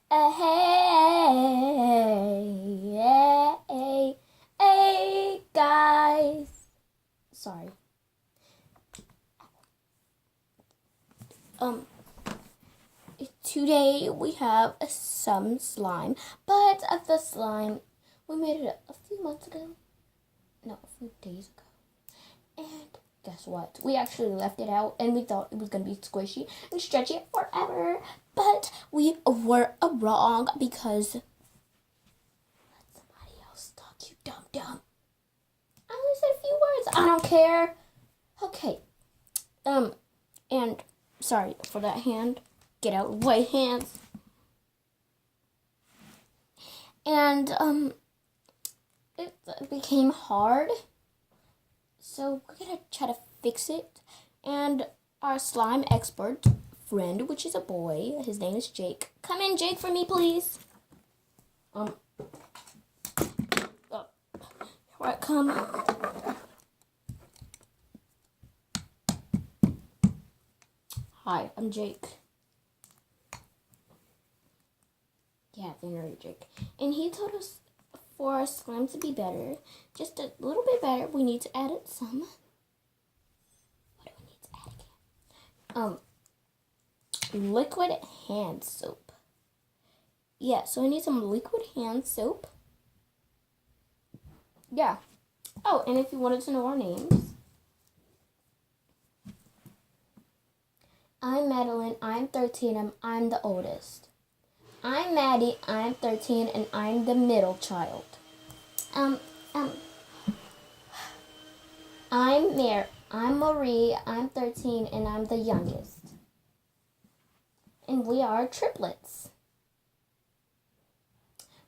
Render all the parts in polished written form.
Hey, guys. Sorry. Today we have some slime, but the slime, we made it a few months ago. No, a few days ago. And guess what? We actually left it out and we thought it was going to be squishy and stretchy forever. But we were wrong because let somebody else talk, you dumb. I only said a few words. I don't care. Okay. And sorry for that hand. Get out of the way, hands. And it became hard. So we're gonna try to fix it. And our slime expert friend, which is a boy, his name is Jake. Come in, Jake, for me, please. Here I come. Hi, I'm Jake. Yeah, the nerdy Jake. And he told us for our slime to be better, just a little bit better, we need to add it some. What do we need to add again? Liquid hand soap. Yeah, so I need some liquid hand soap. Yeah. Oh, and if you wanted to know our names, I'm Madeline, I'm 13, and I'm the oldest. I'm Maddie, I'm 13, and I'm the middle child. I'm Marie, I'm 13, and I'm the youngest. And we are triplets.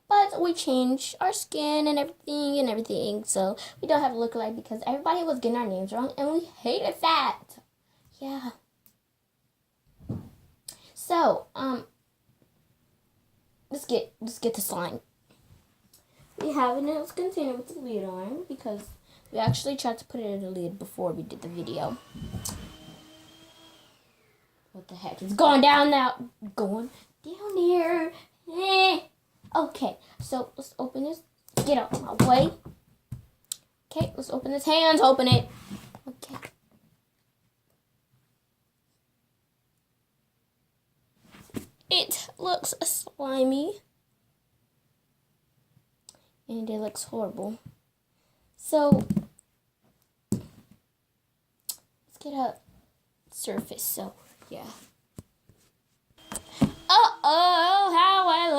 But we changed our skin and everything, so we don't have to look alike because everybody was getting our names wrong, and we hated that. Yeah. So, let's get the slime. We have it in its container with the lid on because we actually tried to put it in the lid before we did the video. What the heck? It's going down now. Going down here. Okay, so let's open this. Get out of my way. Okay, let's open this. Hands, open it. Okay. It looks slimy. And it looks horrible. So, let's get a surface. So, yeah. Uh-oh, how I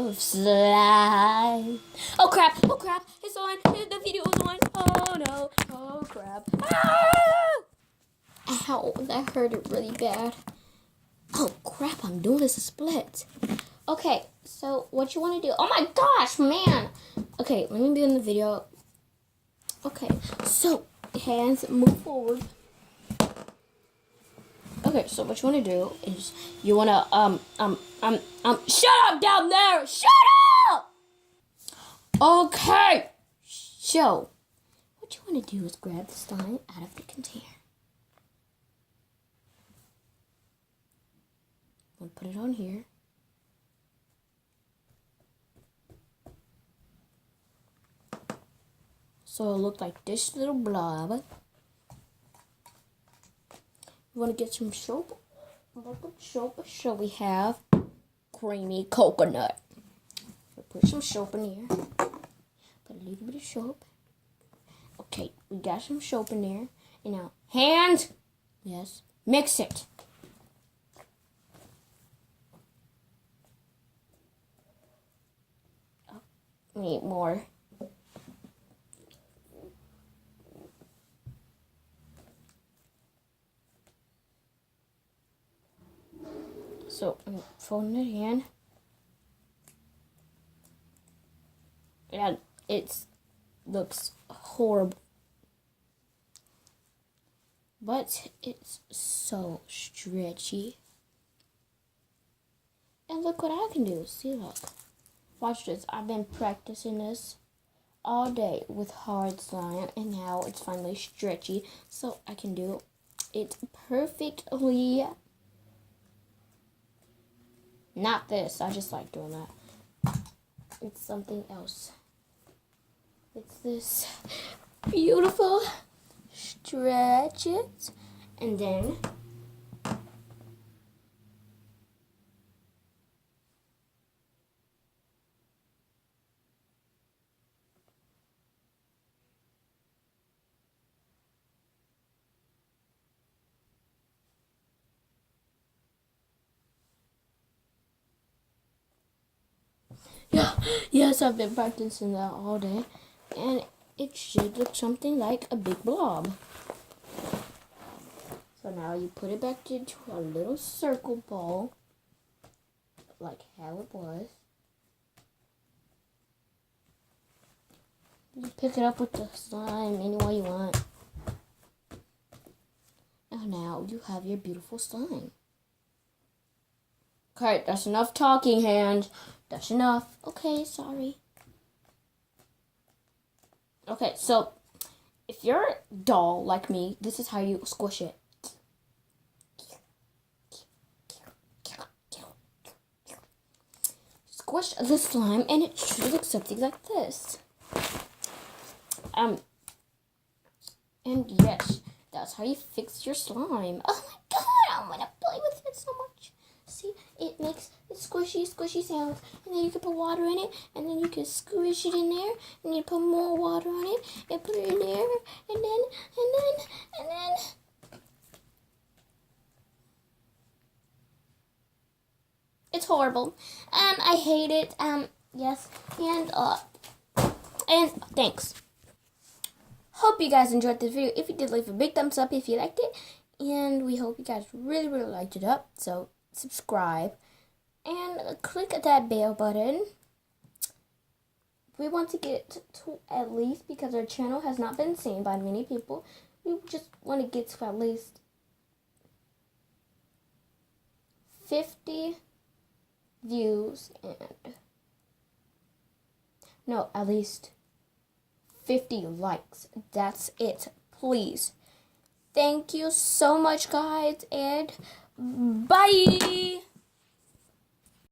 love slime. Oh, crap. It's on. The video is on. Oh, no. Oh, crap. Ah! Ow, that hurted really bad. Oh, crap, I'm doing this a split. Okay, so what you want to do? Oh, my gosh, man. Okay, let me begin the video. Okay, so hands move forward. Okay, so what you want to do is you want to, shut up down there! Shut up! Okay, so what you want to do is grab the slime out of the container. I'm going to put it on here. So it'll look like this little blob. You want to get some soap. So we have creamy coconut. So put some soap in here. Put a little bit of soap. Okay, we got some soap in there. And now, hands. Yes, mix it. Oh, need more. So I'm folding it in. And it looks horrible. But it's so stretchy. And look what I can do. See, look. Watch this. I've been practicing this all day with hard slime. And now it's finally stretchy. So I can do it perfectly. Not this. I just like doing that. It's something else. It's this beautiful stretch it. And then yes, I've been practicing that all day. And it should look something like a big blob. So now you put it back into a little circle ball, like how it was. You pick it up with the slime any way you want. And now you have your beautiful slime. Okay, that's enough talking, Hand. That's enough. Okay, sorry. Okay, so if you're a doll like me, this is how you squish it. Squish the slime and it should look something like this. And yes, that's how you fix your slime. Oh my god, I'm gonna play with it so much. See, it makes squishy sounds, and then you can put water in it, and then you can squish it in there, and you put more water on it, and put it in there, and then. It's horrible. I hate it. Yes, and thanks. Hope you guys enjoyed this video. If you did, leave a big thumbs up if you liked it, and we hope you guys really liked it up. So subscribe and click that bell button. We want to get to at least, because our channel has not been seen by many people, we just want to get to at least 50 views and no, at least 50 likes. That's it, please. Thank you so much, guys, and bye.